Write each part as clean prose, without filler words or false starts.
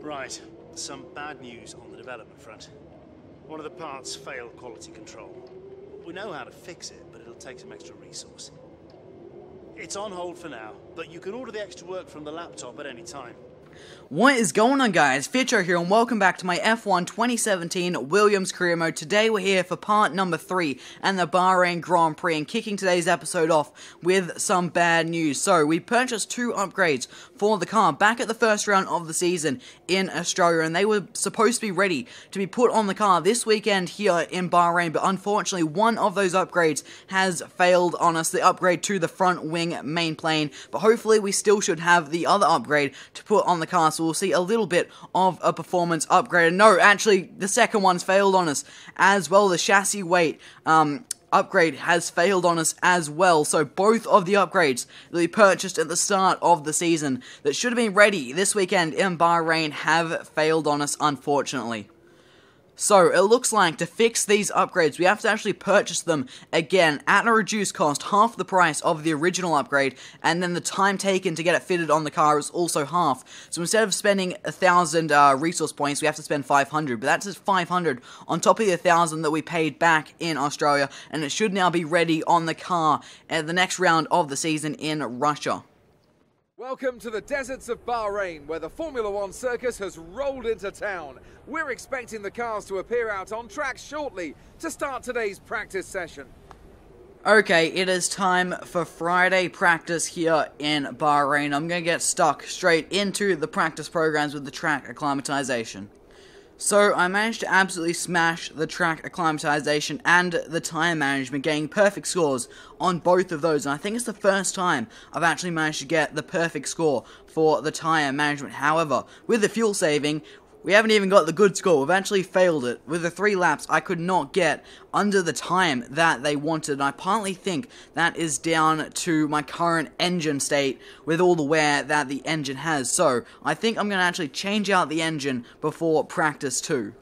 Right, some bad news on the development front. One of the parts failed quality control. We know how to fix it, but it'll take some extra resource. It's on hold for now, but you can order the extra work from the laptop at any time. What is going on, guys? Fitcho here, and welcome back to my F1 2017 Williams Career Mode. Today we're here for part number 3 and the Bahrain Grand Prix, and kicking today's episode off with some bad news. So, we purchased 2 upgrades for the car back at the first round of the season in Australia, and they were supposed to be ready to be put on the car this weekend here in Bahrain, but unfortunately one of those upgrades has failed on us, the upgrade to the front wing main plane, but hopefully we still should have the other upgrade to put on the car, so we'll see a little bit of a performance upgrade. And no, actually, the second one's failed on us as well. The chassis weight upgrade has failed on us as well. So both of the upgrades that we purchased at the start of the season that should have been ready this weekend in Bahrain have failed on us, unfortunately. So, it looks like to fix these upgrades, we have to actually purchase them again at a reduced cost, half the price of the original upgrade, and then the time taken to get it fitted on the car is also half. So instead of spending 1,000 resource points, we have to spend 500, but that's just 500 on top of the 1,000 that we paid back in Australia, and it should now be ready on the car at the next round of the season in Russia. Welcome to the deserts of Bahrain, where the Formula One circus has rolled into town. We're expecting the cars to appear out on track shortly to start today's practice session. Okay, it is time for Friday practice here in Bahrain. I'm going to get stuck straight into the practice programs with the track acclimatization. So, I managed to absolutely smash the track acclimatization and the tyre management, getting perfect scores on both of those, and I think it's the first time I've actually managed to get the perfect score for the tyre management. However, with the fuel saving, we haven't even got the good score. We've actually failed it. With the 3 laps, I could not get under the time that they wanted, and I partly think that is down to my current engine state with all the wear that the engine has. So, I think I'm going to actually change out the engine before practice 2.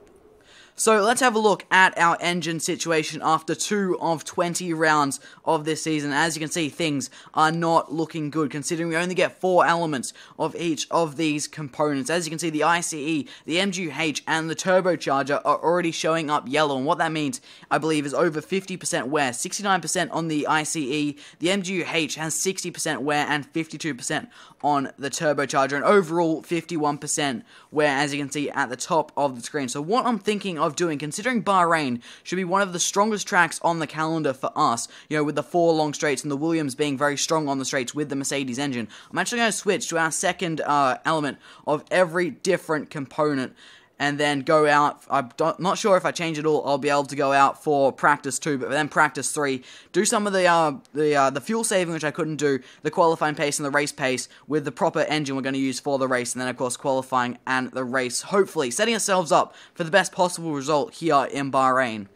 So let's have a look at our engine situation after 2 of 20 rounds of this season. As you can see, things are not looking good, considering we only get 4 elements of each of these components. As you can see, the ICE, the MGH, and the turbocharger are already showing up yellow, and what that means, I believe, is over 50% wear. 69% on the ICE, the MGH has 60% wear, and 52% on the turbocharger, and overall 51% wear, as you can see at the top of the screen. So what I'm thinking of doing, considering Bahrain should be one of the strongest tracks on the calendar for us, you know, with the 4 long straights and the Williams being very strong on the straights with the Mercedes engine, I'm actually going to switch to our second element of every different component, and then go out. I'm not sure if I change it all, I'll be able to go out for practice 2, but then practice 3, do some of the fuel saving, which I couldn't do, the qualifying pace and the race pace with the proper engine we're going to use for the race, and then of course qualifying and the race, hopefully setting ourselves up for the best possible result here in Bahrain.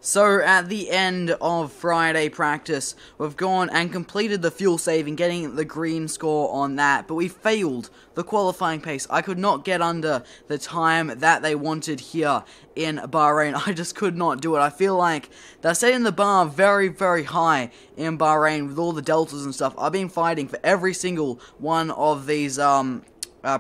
So, at the end of Friday practice, we've gone and completed the fuel saving, getting the green score on that, but we failed the qualifying pace. I could not get under the time that they wanted here in Bahrain. I just could not do it. I feel like they're setting the bar very, very high in Bahrain with all the deltas and stuff. I've been fighting for every single one of these,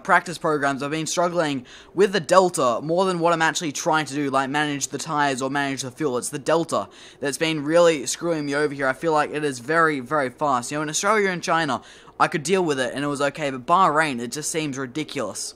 practice programs. I've been struggling with the delta more than what I'm actually trying to do, like manage the tires or manage the fuel. It's the delta that's been really screwing me over here. I feel like it is very, very fast. You know, in Australia and China, I could deal with it and it was okay, but Bahrain, it just seems ridiculous.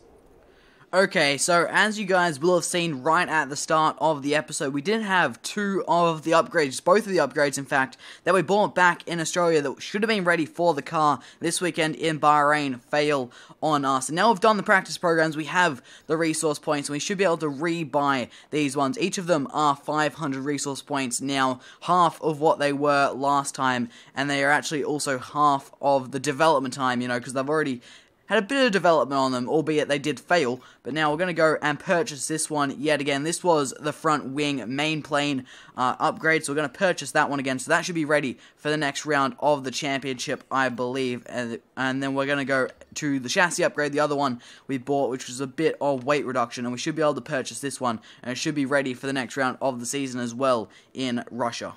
Okay, so as you guys will have seen right at the start of the episode, we did have 2 of the upgrades, both of the upgrades in fact, that we bought back in Australia that should have been ready for the car this weekend in Bahrain fail on us. And now we've done the practice programs, we have the resource points, and we should be able to rebuy these ones. Each of them are 500 resource points now, half of what they were last time, and they are actually also half of the development time, you know, because they've already had a bit of development on them, albeit they did fail, but now we're going to go and purchase this one yet again. This was the front wing main plane upgrade, so we're going to purchase that one again, so that should be ready for the next round of the championship, I believe, and then we're going to go to the chassis upgrade, the other one we bought, which was a bit of weight reduction, and we should be able to purchase this one, and it should be ready for the next round of the season as well in Russia.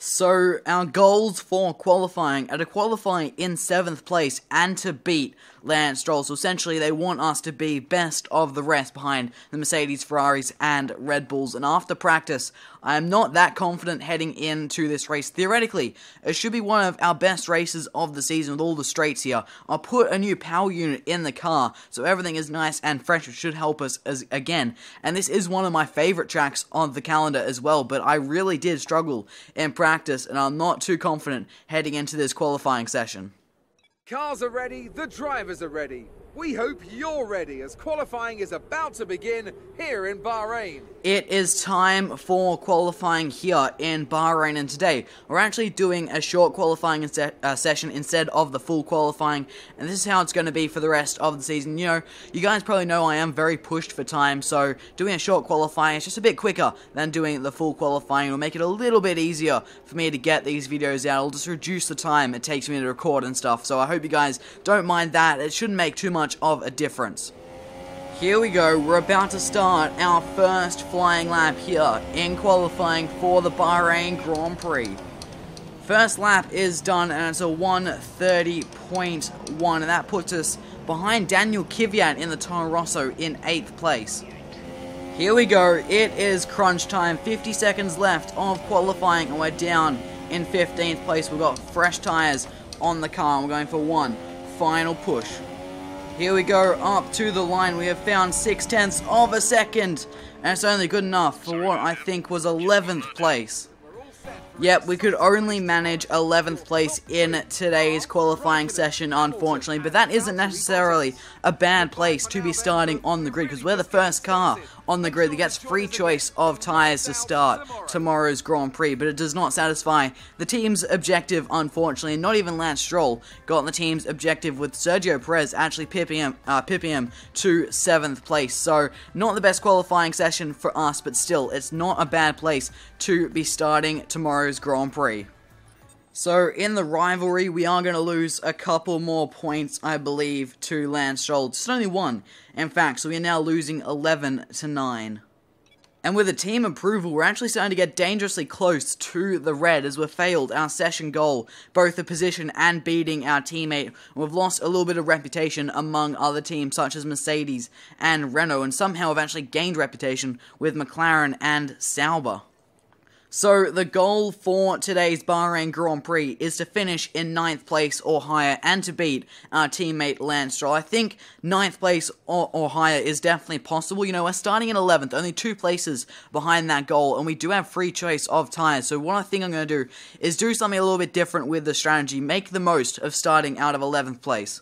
So, our goals for qualifying are to qualify in 7th place and to beat Lance Stroll. So essentially, they want us to be best of the rest behind the Mercedes, Ferraris, and Red Bulls. And after practice, I am not that confident heading into this race. Theoretically, it should be one of our best races of the season with all the straights here. I'll put a new power unit in the car, so everything is nice and fresh, which should help us again. And this is one of my favorite tracks on the calendar as well, but I really did struggle in practice, and I'm not too confident heading into this qualifying session. Cars are ready, the drivers are ready. We hope you're ready as qualifying is about to begin here in Bahrain. It is time for qualifying here in Bahrain, and today we're actually doing a short qualifying session instead of the full qualifying, and this is how it's going to be for the rest of the season. You know, you guys probably know I am very pushed for time, so doing a short qualifying is just a bit quicker than doing the full qualifying. It'll make it a little bit easier for me to get these videos out. It'll just reduce the time it takes me to record and stuff, so I hope you guys don't mind that. It shouldn't make too much of a difference. Here we go, we're about to start our first flying lap here in qualifying for the Bahrain Grand Prix. First lap is done and it's a 1:30.1, and that puts us behind Daniel Kvyat in the Toro Rosso in 8th place. Here we go, it is crunch time, 50 seconds left of qualifying and we're down in 15th place. We've got fresh tyres on the car and we're going for one final push. Here we go, up to the line. We have found 0.6 of a second, and it's only good enough for what I think was 11th place. Yep, we could only manage 11th place in today's qualifying session, unfortunately, but that isn't necessarily a bad place to be starting on the grid, because we're the first car on the grid that gets free choice of tyres to start tomorrow's Grand Prix, but it does not satisfy the team's objective, unfortunately, and not even Lance Stroll got the team's objective, with Sergio Perez actually pipping him to 7th place. So, not the best qualifying session for us, but still, it's not a bad place to be starting tomorrow's Grand Prix. So, in the rivalry, we are going to lose a couple more points, I believe, to Lance Stroll. Just only one, in fact, so we are now losing 11-9. And with the team approval, we're actually starting to get dangerously close to the red as we've failed our session goal, both the position and beating our teammate. We've lost a little bit of reputation among other teams such as Mercedes and Renault, and somehow have actually gained reputation with McLaren and Sauber. So, the goal for today's Bahrain Grand Prix is to finish in 9th place or higher and to beat our teammate Lance Stroll. I think 9th place or higher is definitely possible. You know, we're starting in 11th, only 2 places behind that goal, and we do have free choice of tyres. So, what I think I'm going to do is do something a little bit different with the strategy, make the most of starting out of 11th place.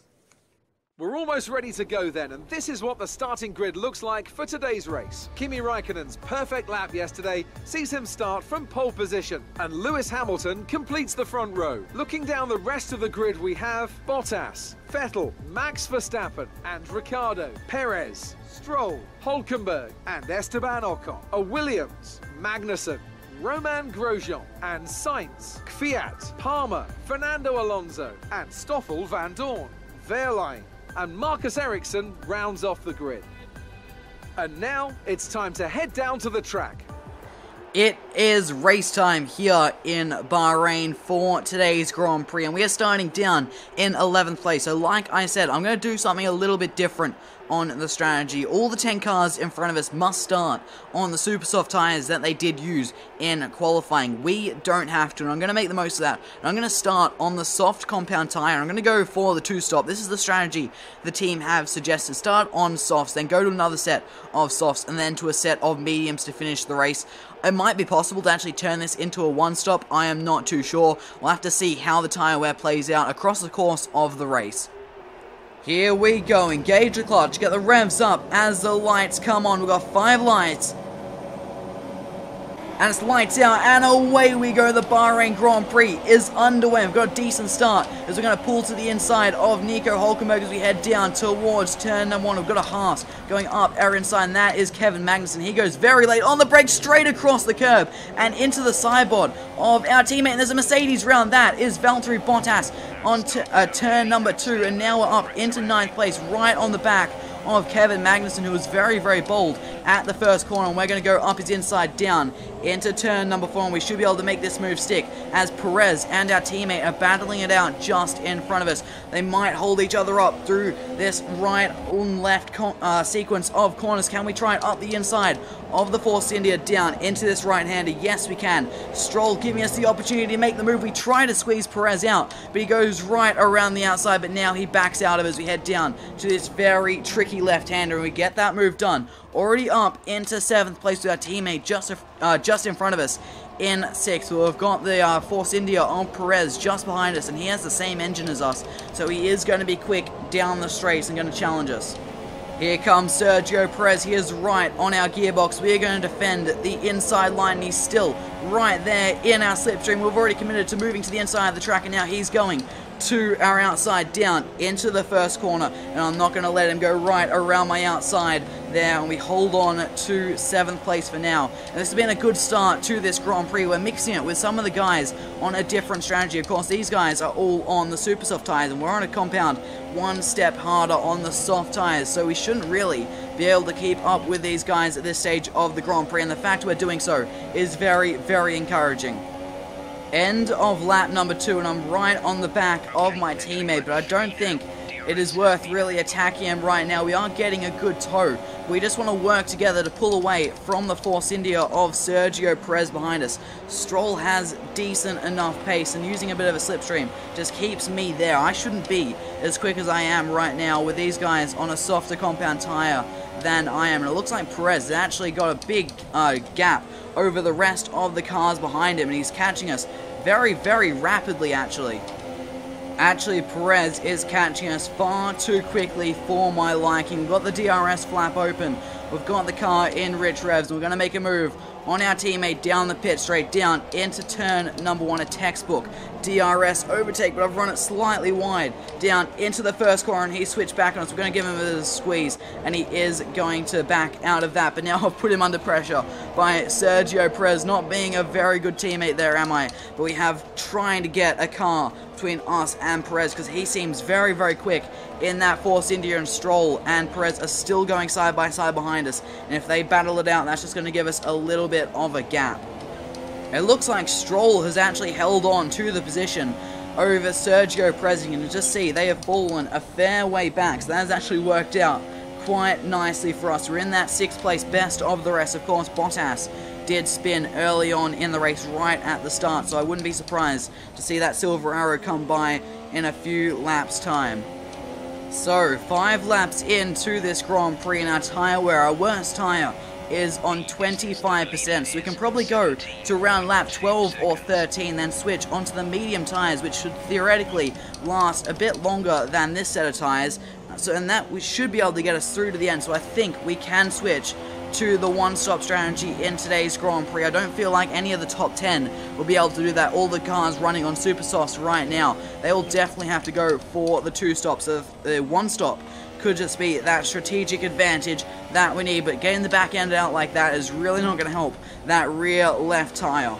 We're almost ready to go then, and this is what the starting grid looks like for today's race. Kimi Räikkönen's perfect lap yesterday sees him start from pole position, and Lewis Hamilton completes the front row. Looking down the rest of the grid, we have Bottas, Vettel, Max Verstappen, and Ricciardo, Perez, Stroll, Hülkenberg, and Esteban Ocon, a Williams, Magnussen, Romain Grosjean, and Sainz, Kvyat, Palmer, Fernando Alonso, and Stoffel Vandoorne, Wehrlein, and Marcus Ericsson rounds off the grid. And now it's time to head down to the track. It is race time here in Bahrain for today's Grand Prix, and we are starting down in 11th place. So like I said, I'm going to do something a little bit different on the strategy. All the 10 cars in front of us must start on the super soft tyres that they did use in qualifying. We don't have to, and I'm going to make the most of that. And I'm going to start on the soft compound tyre. I'm going to go for the 2-stop. This is the strategy the team have suggested. Start on softs, then go to another set of softs, and then to a set of mediums to finish the race. It might be possible to actually turn this into a 1-stop. I am not too sure. We'll have to see how the tyre wear plays out across the course of the race. Here we go, engage the clutch, get the revs up as the lights come on. We've got 5 lights. And it's lights out, and away we go. The Bahrain Grand Prix is underway. We've got a decent start as we're going to pull to the inside of Nico Hülkenberg as we head down towards turn number 1. We've got a Haas going up our inside, and that is Kevin Magnussen. He goes very late on the brake, straight across the curb and into the sideboard of our teammate. And there's a Mercedes round. That is Valtteri Bottas on turn number 2, and now we're up into 9th place, right on the back of Kevin Magnussen, who was very, very bold at the first corner. And we're going to go up his inside down into turn number 4, and we should be able to make this move stick as Perez and our teammate are battling it out just in front of us. They might hold each other up through this right and left sequence of corners. Can we try it up the inside of the Force India down into this right-hander? Yes, we can. Stroll giving us the opportunity to make the move. We try to squeeze Perez out, but he goes right around the outside, but now he backs out of as we head down to this very tricky left-hander, and we get that move done. Already up into 7th place with our teammate just in front of us in 6th. We've got the Force India on Perez just behind us, and he has the same engine as us, so he is going to be quick down the straights and going to challenge us. Here comes Sergio Perez. He is right on our gearbox. We are going to defend the inside line, and he's still right there in our slipstream. We've already committed to moving to the inside of the track, and now he's going to our outside down into the first corner, and I'm not going to let him go right around my outside there, and we hold on to 7th place for now. And this has been a good start to this Grand Prix. We're mixing it with some of the guys on a different strategy. Of course, these guys are all on the super soft tires, and we're on a compound one step harder on the soft tires, so we shouldn't really be able to keep up with these guys at this stage of the Grand Prix, and the fact we're doing so is very, very encouraging. End of lap number 2, and I'm right on the back of my teammate, but I don't think it is worth really attacking him right now. We are getting a good tow. We just want to work together to pull away from the Force India of Sergio Perez behind us. Stroll has decent enough pace, and using a bit of a slipstream just keeps me there. I shouldn't be as quick as I am right now with these guys on a softer compound tire than I am. And it looks like Perez has actually got a big gap over the rest of the cars behind him, and he's catching us very, very rapidly, actually. Perez is catching us far too quickly for my liking. We've got the DRS flap open. We've got the car in rich revs. We're going to make a move on our teammate down the pit straight, down into turn number 1, a textbook DRS overtake, but I've run it slightly wide, down into the first corner, and he switched back on us. We're going to give him a bit of a squeeze, and he is going to back out of that, but now I've put him under pressure by Sergio Perez, not being a very good teammate there, am I? But we have trying to get a car between us and Perez, because he seems very, very quick in that Force India, and Stroll and Perez are still going side by side behind us, and if they battle it out, that's just going to give us a little bit of a gap. It looks like Stroll has actually held on to the position over Sergio Perez. You can just see they have fallen a fair way back, so that has actually worked out quite nicely for us. We're in that 6th place, best of the rest. Of course, Bottas did spin early on in the race right at the start, so I wouldn't be surprised to see that silver arrow come by in a few laps' time. So, 5 laps into this Grand Prix, and our tyre wear, our worst tyre, is on 25%, so we can probably go to around lap 12 or 13, then switch onto the medium tyres, which should theoretically last a bit longer than this set of tyres, and that we should be able to get us through to the end. So I think we can switch to the one-stop strategy in today's Grand Prix. I don't feel like any of the top 10 will be able to do that. All the cars running on super softs right now, they will definitely have to go for the 2 stops. So the 1 stop could just be that strategic advantage that we need, but getting the back end out like that is really not going to help that rear left tyre.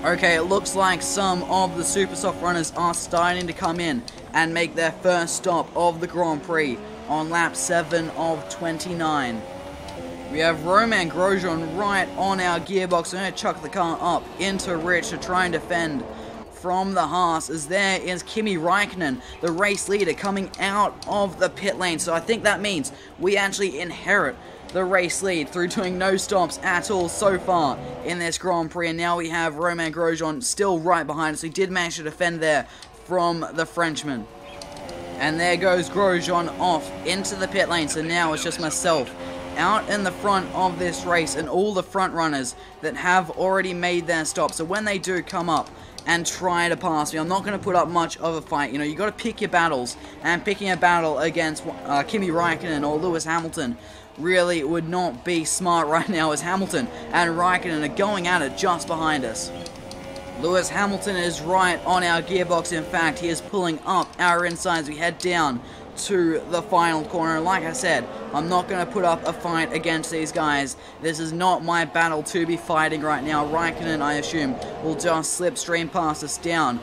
Okay, it looks like some of the super soft runners are starting to come in and make their first stop of the Grand Prix on lap 7 of 29. We have Romain Grosjean right on our gearbox. I'm going to chuck the car up into Rich to try and defend from the Haas, as there is Kimi Raikkonen, the race leader, coming out of the pit lane. So I think that means we actually inherit the race lead through doing no stops at all so far in this Grand Prix. And now we have Romain Grosjean still right behind us. He did manage to defend there from the Frenchman. And there goes Grosjean off into the pit lane. So now it's just myself out in the front of this race, and all the front runners that have already made their stop. So when they do come up and try to pass me, I'm not going to put up much of a fight. You know, you got to pick your battles, and picking a battle against Kimi Raikkonen or Lewis Hamilton really would not be smart right now, as Hamilton and Raikkonen are going at it just behind us. Lewis Hamilton is right on our gearbox. In fact, he is pulling up our insides. We head down to the final corner. Like I said, I'm not going to put up a fight against these guys. This is not my battle to be fighting right now. Raikkonen, I assume, will just slipstream past us down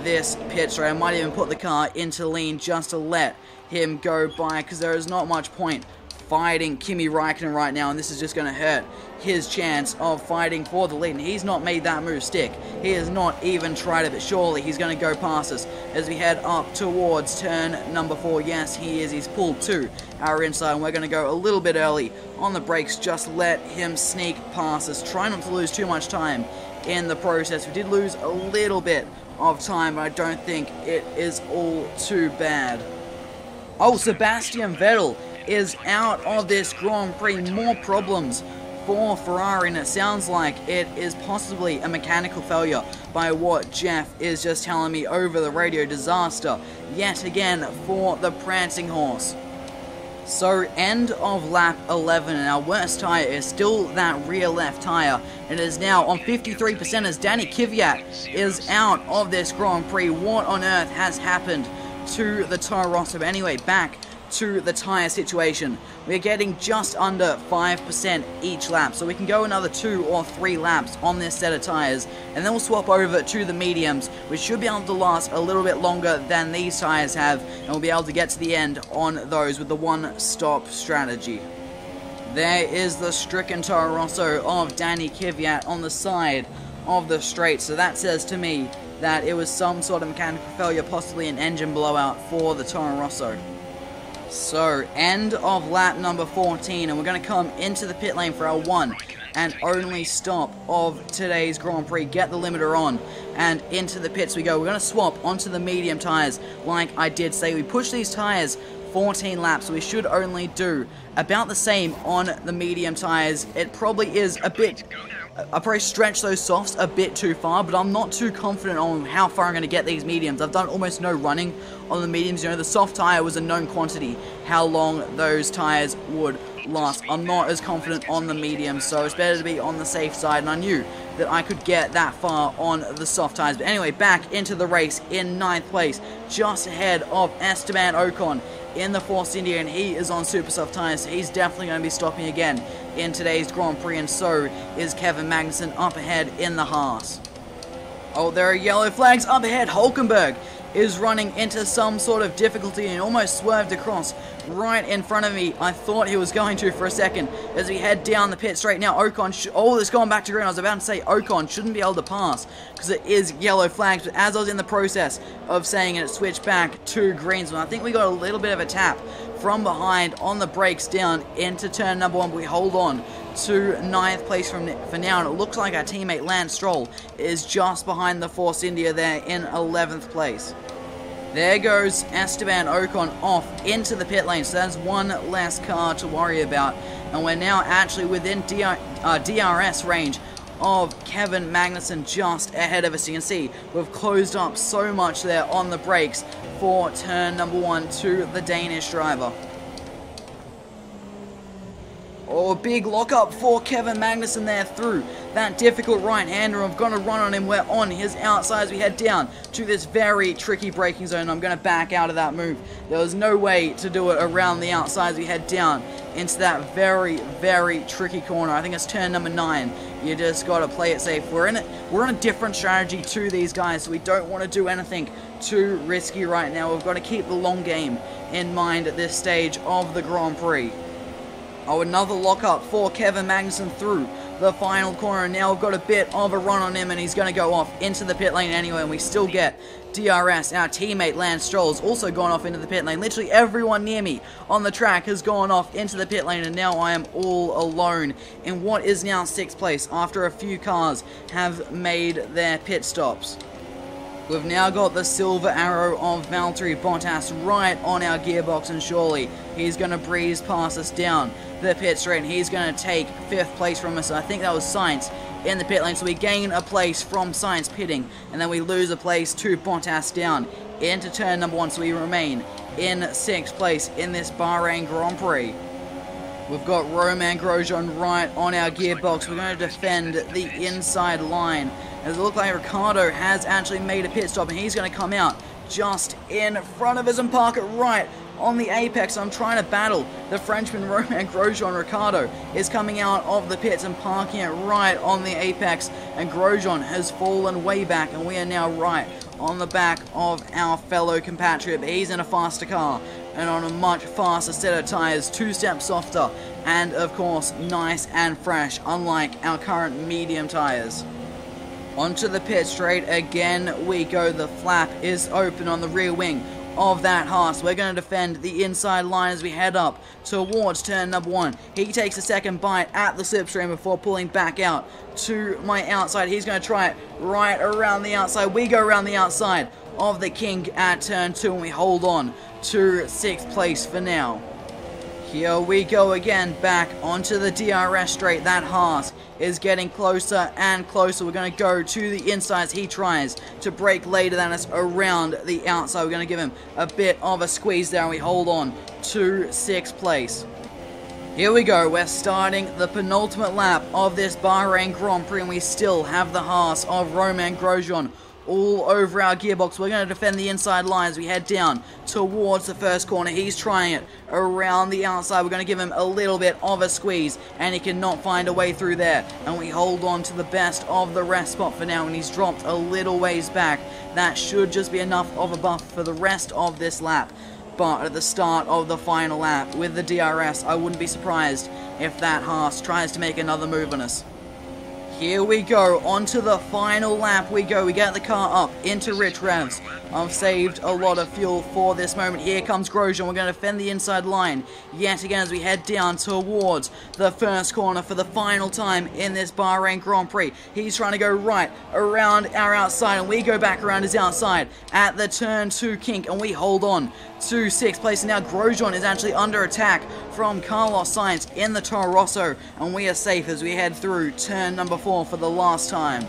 this pit straight. I might even put the car into lean just to let him go by, because there is not much point fighting Kimi Räikkönen right now, and this is just going to hurt his chance of fighting for the lead. And he's not made that move stick. He has not even tried it, but surely he's going to go past us as we head up towards turn number 4. Yes, he is. He's pulled to our inside, and we're going to go a little bit early on the brakes. Just let him sneak past us. Try not to lose too much time in the process. We did lose a little bit of time, but I don't think it is all too bad. Oh, Sebastian Vettel is out of this Grand Prix. More problems for Ferrari, and it sounds like it is possibly a mechanical failure by what Jeff is just telling me over the radio. Disaster yet again for the prancing horse. So end of lap 11, and our worst tyre is still that rear left tyre. It is now on 53% as Danny Kvyat is out of this Grand Prix. What on earth has happened to the Toro Rosso? But anyway, back to the tyre situation. We're getting just under 5% each lap, so we can go another 2 or 3 laps on this set of tyres, and then we'll swap over to the mediums, which should be able to last a little bit longer than these tyres have, and we'll be able to get to the end on those with the one-stop strategy. There is the stricken Toro Rosso of Danny Kvyat on the side of the straight, so that says to me that it was some sort of mechanical failure, possibly an engine blowout for the Toro Rosso. So, end of lap number 14, and we're going to come into the pit lane for our one and only stop of today's Grand Prix. Get the limiter on, and into the pits we go. We're going to swap onto the medium tyres, like I did say. We push these tyres 14 laps, so we should only do about the same on the medium tyres. It probably is a bit... I probably stretch those softs a bit too far, but I'm not too confident on how far I'm going to get these mediums. I've done almost no running on the mediums. You know, the soft tyre was a known quantity, how long those tyres would last. I'm not as confident on the mediums, so it's better to be on the safe side, and I knew that I could get that far on the soft tyres. But anyway, back into the race in 9th place, just ahead of Esteban Ocon in the Force India, and he is on super soft tyres, so he's definitely going to be stopping again in today's Grand Prix, and so is Kevin Magnussen up ahead in the Haas. Oh, there are yellow flags up ahead. Hulkenberg is running into some sort of difficulty and almost swerved across right in front of me. I thought he was going to for a second as we head down the pit straight. Now Ocon, oh, it's gone back to green. I was about to say Ocon shouldn't be able to pass because it is yellow flags, but as I was in the process of saying it, it switched back to green. So I think we got a little bit of a tap from behind on the brakes down into turn number 1. We hold on to 9th place for now, and it looks like our teammate Lance Stroll is just behind the Force India there in 11th place. There goes Esteban Ocon off into the pit lane, so that's one less car to worry about, and we're now actually within DRS range of Kevin Magnussen just ahead of us. You can see we've closed up so much there on the brakes for turn number 1 to the Danish driver. Oh, big lockup for Kevin Magnussen there through that difficult right-hander. I'm going to run on him. We're on his outside as we head down to this very tricky braking zone. I'm going to back out of that move. There was no way to do it around the outside as we head down into that very, very tricky corner. I think it's turn number 9. You just got to play it safe. We're in a different strategy to these guys, so we don't want to do anything too risky right now. We've got to keep the long game in mind at this stage of the Grand Prix. Oh, another lockup for Kevin Magnussen through the final corner. Now we've got a bit of a run on him, and he's going to go off into the pit lane anyway, and we still get DRS. Our teammate Lance Stroll has also gone off into the pit lane. Literally everyone near me on the track has gone off into the pit lane, and now I am all alone in what is now 6th place after a few cars have made their pit stops. We've now got the silver arrow of Valtteri Bottas right on our gearbox, and surely he's going to breeze past us down the pit straight, and he's going to take 5th place from us. I think that was Sainz in the pit lane, so we gain a place from Sainz pitting, and then we lose a place to Bottas down into turn number 1, so we remain in 6th place in this Bahrain Grand Prix. We've got Romain Grosjean right on our gearbox. We're going to defend the inside line, as it looks like Ricciardo has actually made a pit stop, and he's going to come out just in front of us and park it right on the apex. I'm trying to battle the Frenchman Romain Grosjean. Ricciardo is coming out of the pits and parking it right on the apex, and Grosjean has fallen way back, and we are now right on the back of our fellow compatriot, but he's in a faster car and on a much faster set of tyres, 2 steps softer, and of course nice and fresh, unlike our current medium tyres. Onto the pit straight again we go. The flap is open on the rear wing of that Haas. We're going to defend the inside line as we head up towards turn number 1. He takes a second bite at the slipstream before pulling back out to my outside. He's going to try it right around the outside. We go around the outside of the King at turn 2 and we hold on to 6th place for now. Here we go again, back onto the DRS straight. That Haas is getting closer and closer. We're going to go to the inside as he tries to brake later than us around the outside. We're going to give him a bit of a squeeze there and we hold on to 6th place. Here we go, we're starting the penultimate lap of this Bahrain Grand Prix and we still have the Haas of Romain Grosjean all over our gearbox. We're going to defend the inside line as we head down towards the first corner. He's trying it around the outside. We're going to give him a little bit of a squeeze and he cannot find a way through there. And we hold on to the best of the rest spot for now and he's dropped a little ways back. That should just be enough of a buffer for the rest of this lap. But at the start of the final lap with the DRS, I wouldn't be surprised if that Haas tries to make another move on us. Here we go, onto the final lap we go. We get the car up into rich revs. I've saved a lot of fuel for this moment. Here comes Grosjean. We're going to defend the inside line yet again as we head down towards the first corner for the final time in this Bahrain Grand Prix. He's trying to go right around our outside and we go back around his outside at the turn 2 kink and we hold on to 6th place. And now Grosjean is actually under attack from Carlos Sainz in the Toro Rosso and we are safe as we head through turn number 4 for the last time.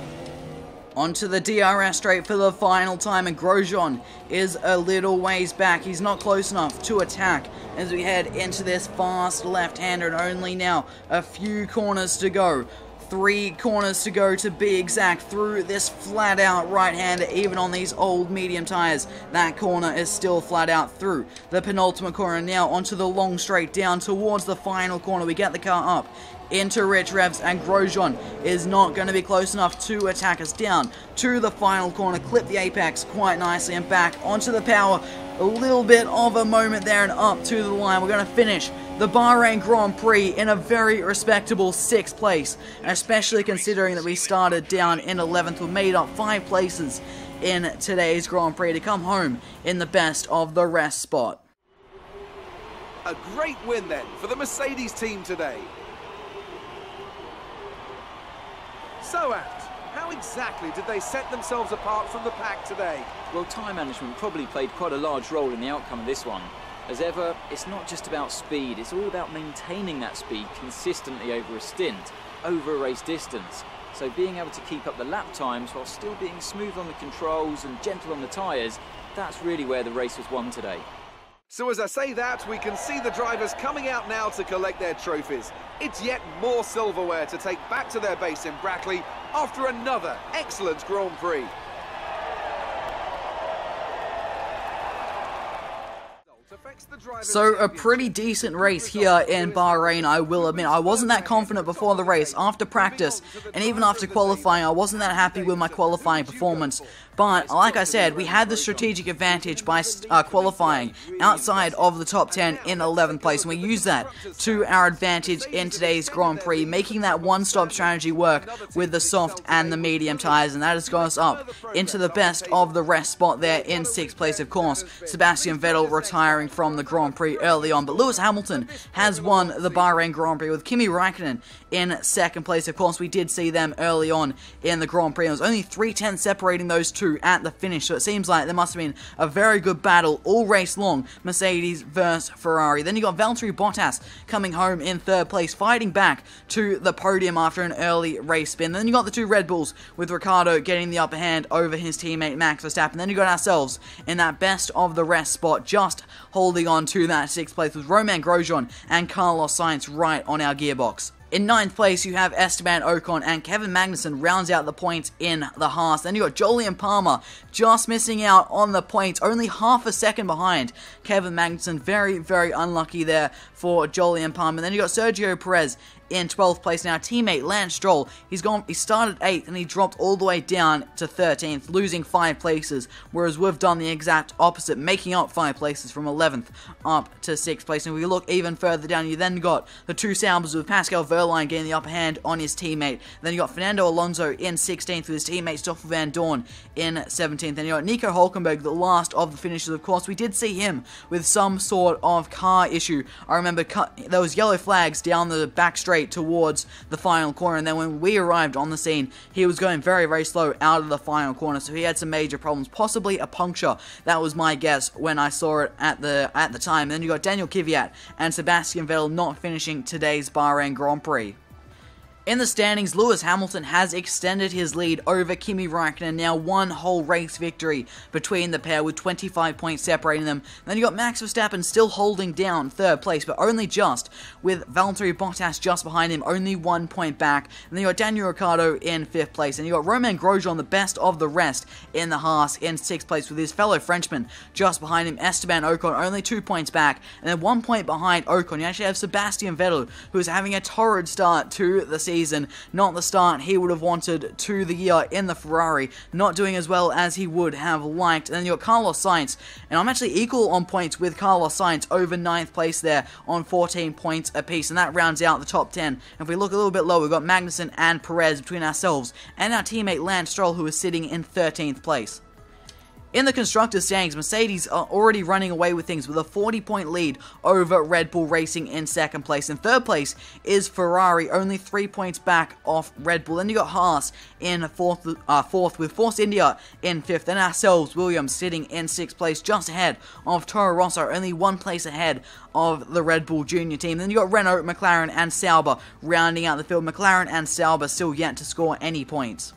Onto the DRS straight for the final time and Grosjean is a little ways back. He's not close enough to attack as we head into this fast left-hander and only now a few corners to go. 3 corners to go to be exact through this flat out right-hander. Even on these old medium tires, that corner is still flat out through the penultimate corner. Now onto the long straight down towards the final corner. We get the car up into rich revs and Grosjean is not going to be close enough to attack us. Down to the final corner, clip the apex quite nicely and back onto the power. A little bit of a moment there and up to the line. We're going to finish the Bahrain Grand Prix in a very respectable 6th place, especially considering that we started down in 11th. We made up 5 places in today's Grand Prix to come home in the best of the rest spot. A great win then for the Mercedes team today. So, how exactly did they set themselves apart from the pack today? Well, time management probably played quite a large role in the outcome of this one. As ever, it's not just about speed, it's all about maintaining that speed consistently over a stint, over a race distance. So being able to keep up the lap times while still being smooth on the controls and gentle on the tyres, that's really where the race was won today. So as I say that, we can see the drivers coming out now to collect their trophies. It's yet more silverware to take back to their base in Brackley after another excellent Grand Prix. So a pretty decent race here in Bahrain, I will admit. I wasn't that confident before the race. After practice and even after qualifying, I wasn't that happy with my qualifying performance. But like I said, we had the strategic advantage by qualifying outside of the top 10 in 11th place. And we used that to our advantage in today's Grand Prix, making that one-stop strategy work with the soft and the medium tyres. And that has got us up into the best of the rest spot there in 6th place, of course. Sebastian Vettel retiring from the Grand Prix early on. But Lewis Hamilton has won the Bahrain Grand Prix with Kimi Raikkonen in 2nd place. Of course, we did see them early on in the Grand Prix. There was only 3/10 separating those two at the finish, so it seems like there must have been a very good battle all race long, Mercedes versus Ferrari. Then you got Valtteri Bottas coming home in 3rd place, fighting back to the podium after an early race spin. Then you got the 2 Red Bulls with Ricciardo getting the upper hand over his teammate Max Verstappen. Then you got ourselves in that best of the rest spot, just holding on to that 6th place with Romain Grosjean and Carlos Sainz right on our gearbox. In 9th place, you have Esteban Ocon and Kevin Magnussen rounds out the points in the Haas. Then you got Jolyon Palmer just missing out on the points, only half a second behind Kevin Magnussen. Very, very unlucky there for Jolyon Palmer. Then you got Sergio Perez in 12th place. Now, teammate Lance Stroll, he started 8th and he dropped all the way down to 13th, losing 5 places, whereas we've done the exact opposite, making up 5 places from 11th up to 6th place. And if we look even further down, you then got the 2 Saubers with Pascal Wehrlein getting the upper hand on his teammate. Then you got Fernando Alonso in 16th with his teammate Stoffel Vandoorne in 17th. And you got Nico Hülkenberg, the last of the finishers. Of course, we did see him with some sort of car issue. I remember there was yellow flags down the back straight towards the final corner, and then when we arrived on the scene, he was going very, very slow out of the final corner, so he had some major problems, possibly a puncture. That was my guess when I saw it at the time. And then you got Daniel Kvyat and Sebastian Vettel not finishing today's Bahrain Grand Prix. In the standings, Lewis Hamilton has extended his lead over Kimi Raikkonen, now 1 whole race victory between the pair with 25 points separating them. Then you got Max Verstappen still holding down 3rd place, but only just, with Valtteri Bottas just behind him, only 1 point back. And then you got Daniel Ricciardo in 5th place, and you got Romain Grosjean, the best of the rest, in the Haas in 6th place with his fellow Frenchman just behind him, Esteban Ocon, only 2 points back. And then 1 point behind Ocon, you actually have Sebastian Vettel, who is having a torrid start to the season. Not the start he would have wanted to the year in the Ferrari, not doing as well as he would have liked. And then you got Carlos Sainz, and I'm actually equal on points with Carlos Sainz over 9th place there on 14 points apiece, and that rounds out the top 10. If we look a little bit lower, we've got Magnussen and Perez between ourselves and our teammate Lance Stroll, who is sitting in 13th place. In the Constructors' standings, Mercedes are already running away with things with a 40-point lead over Red Bull Racing in 2nd place. In 3rd place is Ferrari, only 3 points back off Red Bull. Then you got Haas in 4th with Force India in 5th. And ourselves, Williams, sitting in 6th place, just ahead of Toro Rosso, only 1 place ahead of the Red Bull Junior team. Then you got Renault, McLaren, and Sauber rounding out the field. McLaren and Sauber still yet to score any points.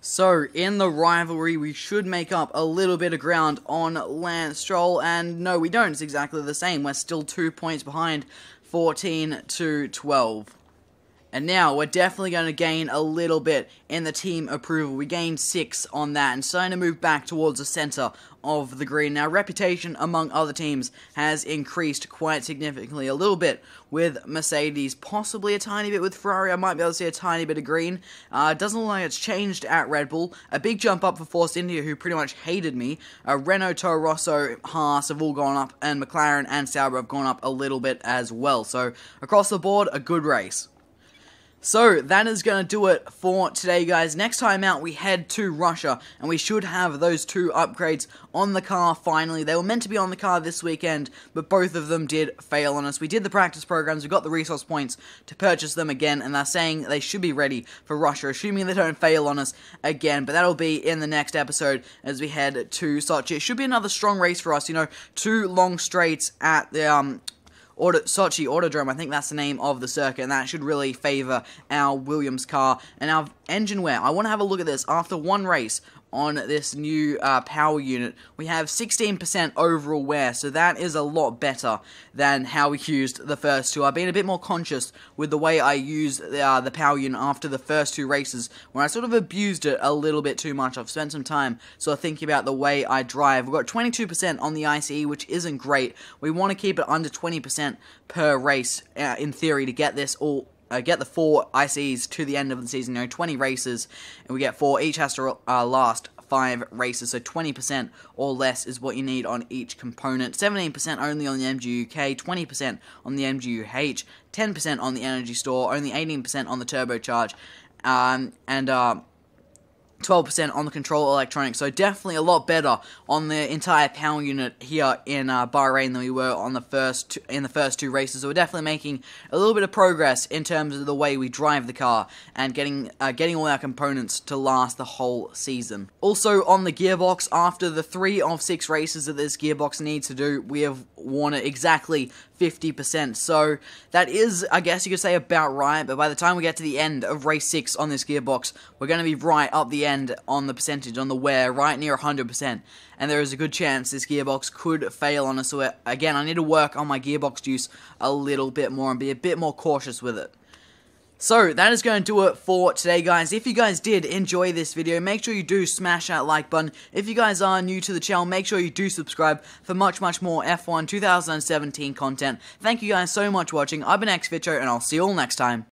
So, in the rivalry, we should make up a little bit of ground on Lance Stroll, and no, we don't. It's exactly the same. We're still 2 points behind, 14 to 12. And now, we're definitely going to gain a little bit in the team approval. We gained 6 on that, and starting to move back towards the center of the green. Now, reputation among other teams has increased quite significantly, a little bit with Mercedes, possibly a tiny bit with Ferrari. I might be able to see a tiny bit of green. It doesn't look like it's changed at Red Bull. A big jump up for Force India, who pretty much hated me. Renault, Toro Rosso, Haas have all gone up, and McLaren and Sauber have gone up a little bit as well. So, across the board, a good race. So, that is going to do it for today, guys. Next time out, we head to Russia, and we should have those 2 upgrades on the car finally. They were meant to be on the car this weekend, but both of them did fail on us. We did the practice programs, we got the resource points to purchase them again, and they're saying they should be ready for Russia, assuming they don't fail on us again. But that'll be in the next episode as we head to Sochi. It should be another strong race for us, 2 long straights at the Sochi Autodrome, I think that's the name of the circuit, and that should really favour our Williams car and our engine wear. I want to have a look at this. After 1 race on this new power unit, we have 16% overall wear, so that is a lot better than how we used the first 2. I've been a bit more conscious with the way I used the power unit after the first 2 races, where I sort of abused it a little bit too much. I've spent some time sort of thinking about the way I drive. We've got 22% on the ICE, which isn't great. We want to keep it under 20% per race, in theory, to get this all get the 4 ICs to the end of the season. 20 races, and we get 4. Each has to last 5 races, so 20% or less is what you need on each component. 17% only on the MGU-K, 20% on the MGU-H, 10% on the Energy Store, only 18% on the Turbocharge, and 12% on the control electronics, so definitely a lot better on the entire power unit here in Bahrain than we were on the first two races. So we're definitely making a little bit of progress in terms of the way we drive the car and getting all our components to last the whole season. Also on the gearbox, after the 3 of 6 races that this gearbox needs to do, we have worn it exactly 50%, so that is, I guess you could say, about right, but by the time we get to the end of race 6 on this gearbox, we're going to be right up the end on the percentage, on the wear, right near 100%, and there is a good chance this gearbox could fail on us, so again, I need to work on my gearbox juice a little bit more and be a bit more cautious with it. So, that is going to do it for today, guys. If you guys did enjoy this video, make sure you do smash that like button. If you guys are new to the channel, make sure you do subscribe for much more F1 2017 content. Thank you guys so much for watching. I've been XVitro, and I'll see you all next time.